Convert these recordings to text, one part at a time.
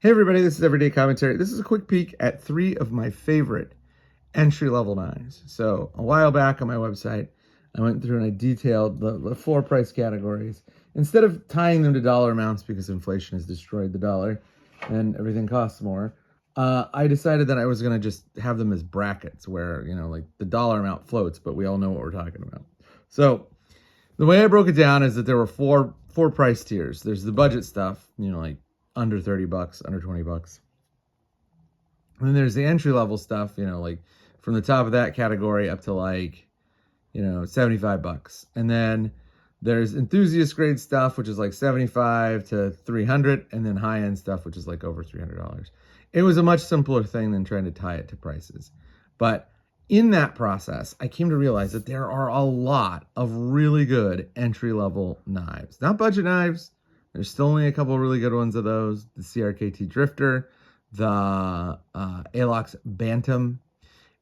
Hey everybody, this is Everyday Commentary. This is a quick peek at 3 of my favorite entry-level knives. So a while back on my website, I went through and I detailed the 4 price categories. Instead of tying them to dollar amounts because inflation has destroyed the dollar and everything costs more, I decided that I was going to just have them as brackets where, like the dollar amount floats, but we all know what we're talking about. So the way I broke it down is that there were four price tiers. There's the budget stuff, like under 30 bucks, under 20 bucks. And then there's the entry level stuff, like from the top of that category up to like, 75 bucks. And then there's enthusiast grade stuff, which is like 75 to 300, and then high end stuff, which is like over $300. It was a much simpler thing than trying to tie it to prices. But in that process, I came to realize that there are a lot of really good entry level knives, not budget knives. There's still only a couple of really good ones of those. The CRKT Drifter, the Alox Bantam,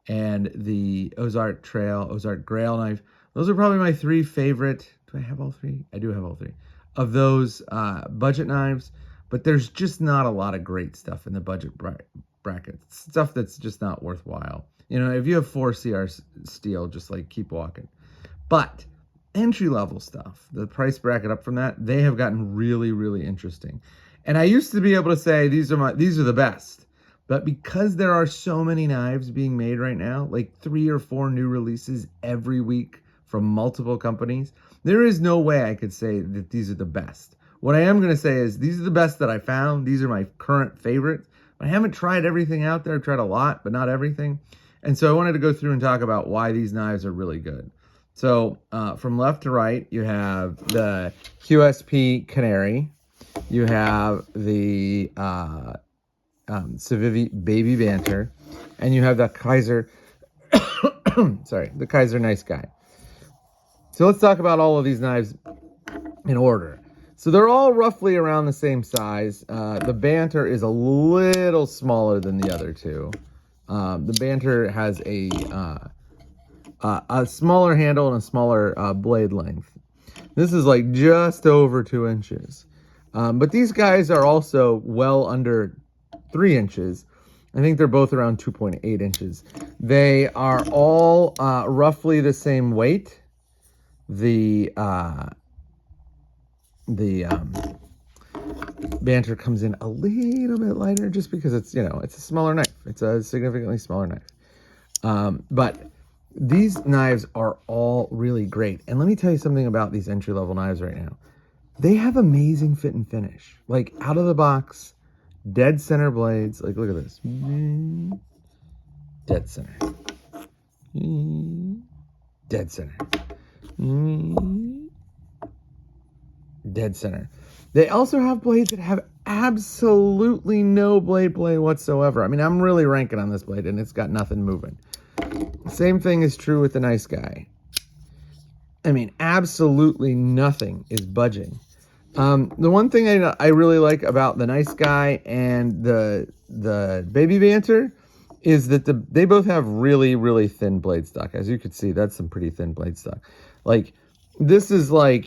and the Ozark Grail knife. Those are probably my 3 favorite. Do I have all 3? I do have all 3 of those budget knives, but there's just not a lot of great stuff in the budget brackets. Stuff that's just not worthwhile. If you have 4 CR steel, just like keep walking. But entry-level stuff, the price bracket up from that, they have gotten really, really interesting. And I used to be able to say these are the best. But because there are so many knives being made right now, like 3 or 4 new releases every week from multiple companies, there is no way I could say that these are the best. What I am going to say is these are the best that I found. These are my current favorites. I haven't tried everything out there. I've tried a lot, but not everything. And so I wanted to go through and talk about why these knives are really good. So from left to right, you have the QSP Canary. You have the Civivi Baby Banter. And you have the Kizer, the Kizer Nice Guy. So let's talk about all of these knives in order. So they're all roughly around the same size. The Banter is a little smaller than the other 2. The Banter has a smaller handle and a smaller blade length. This is like just over 2 inches. But these guys are also well under 3 inches. I think they're both around 2.8 inches. They are all roughly the same weight. The Banter comes in a little bit lighter just because it's, it's a smaller knife. It's a significantly smaller knife. But these knives are all really great. And let me tell you something about these entry-level knives right now. They have amazing fit and finish. Like, out of the box, dead center blades. Like, look at this. Dead center. Dead center. Dead center. They also have blades that have absolutely no blade play whatsoever. I mean, I'm really ranking on this blade, and it's got nothing moving. Same thing is true with the Nice Guy. I mean, absolutely nothing is budging. The one thing I really like about the Nice Guy and the Baby Banter is that they both have really, really thin blade stock. As you can see, that's some pretty thin blade stock. Like, this is like,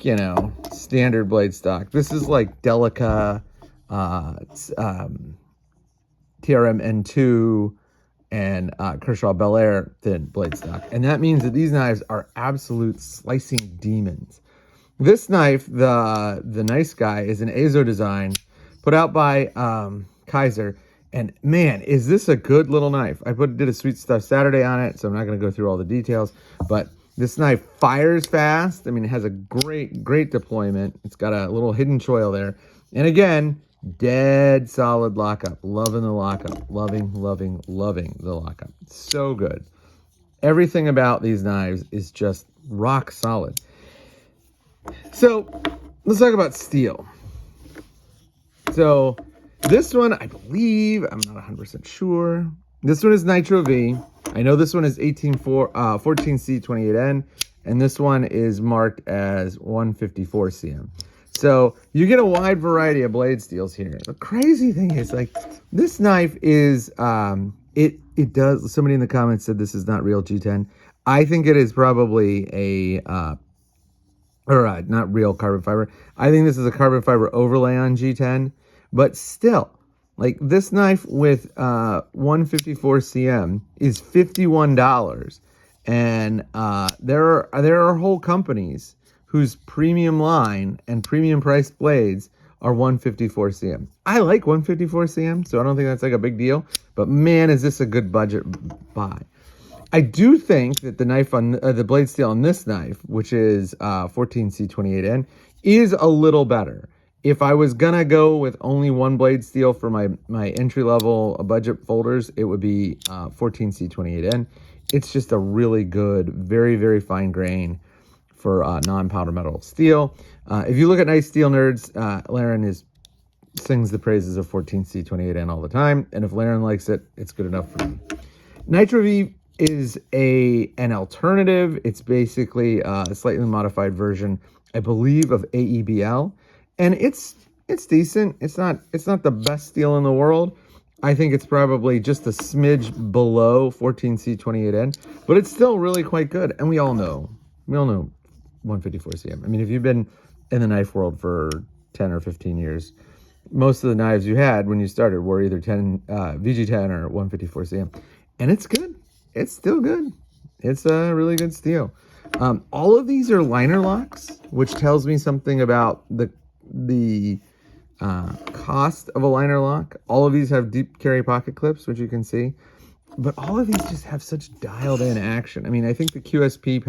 standard blade stock. This is like Delica, TRM N2, and Kershaw Bel Air thin blade stock. And that means that these knives are absolute slicing demons. This knife, the Nice Guy, is an Azo design put out by Kizer. And man, is this a good little knife. I did a Sweet Stuff Saturday on it, so I'm not going to go through all the details. But this knife fires fast. I mean, it has a great, great deployment. It's got a little hidden choil there. And again, dead solid lockup. Loving the lockup. Loving the lockup. So good. Everything about these knives is just rock solid. So let's talk about steel. So this one, I believe, I'm not 100% sure. This one is Nitro V. I know this one is 14C28N, and this one is marked as 154CM. So you get a wide variety of blade steels here. The crazy thing is, like, this knife is, it does, somebody in the comments said this is not real G10. I think it is probably a, not real carbon fiber. I think this is a carbon fiber overlay on G10, but still, Like this knife with 154 cm is $51, and there are whole companies whose premium line and premium priced blades are 154 cm. I like 154 cm, so I don't think that's like a big deal. But man, is this a good budget buy? I do think that the knife on the blade steel on this knife, which is 14C28N, is a little better. If I was gonna go with only one blade steel for my entry level budget folders, it would be 14C28N. It's just a really good, very, very fine grain for non-powder metal steel. If you look at Nice Steel Nerds, Laren sings the praises of 14C28N all the time, and if Laren likes it, it's good enough for me. Nitro V is an alternative. It's basically a slightly modified version, I believe, of AEBL, and it's decent. It's not the best steel in the world. I think it's probably just a smidge below 14C28N, but it's still really quite good. And we all know 154 cm. I mean, if you've been in the knife world for 10 or 15 years, most of the knives you had when you started were either VG10 or 154 cm, and it's good. It's still good. It's a really good steel. All of these are liner locks, which tells me something about the cost of a liner lock. All of these have deep carry pocket clips, which you can see, but all of these just have such dialed in action. I mean, I think the QSP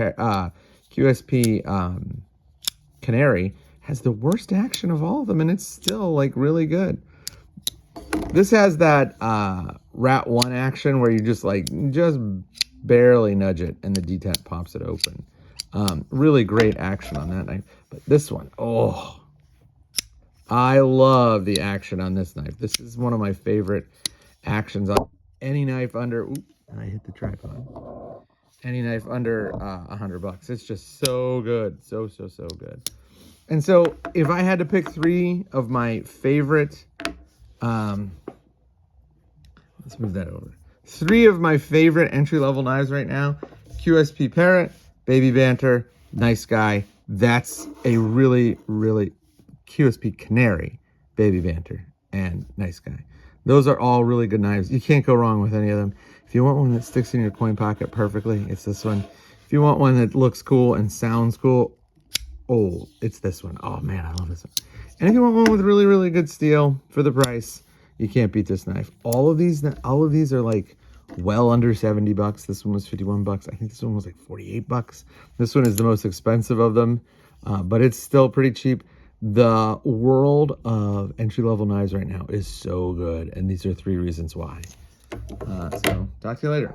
Canary has the worst action of all of them, and it's still like really good. This has that Rat 1 action where you just barely nudge it and the detent pops it open. Really great action on that knife. But this one, oh, I love the action on this knife. This is one of my favorite actions on any knife under, oop, I hit the tripod. Any knife under $100. It's just so good. So good. And so if I had to pick three of my favorite, let's move that over. Three of my favorite entry-level knives right now: QSP Parrot, Baby Banter, Nice Guy. That's a really, really QSP Canary, Baby Banter, and Nice Guy. Those are all really good knives. You can't go wrong with any of them. If you want one that sticks in your coin pocket perfectly, it's this one. If you want one that looks cool and sounds cool, oh, it's this one. Oh man, I love this one. And if you want one with really, really good steel for the price, you can't beat this knife. All of these are like well under $70. This one was $51. I think this one was like $48. This one is the most expensive of them, but it's still pretty cheap. The world of entry-level knives right now is so good, and these are three reasons why. So talk to you later.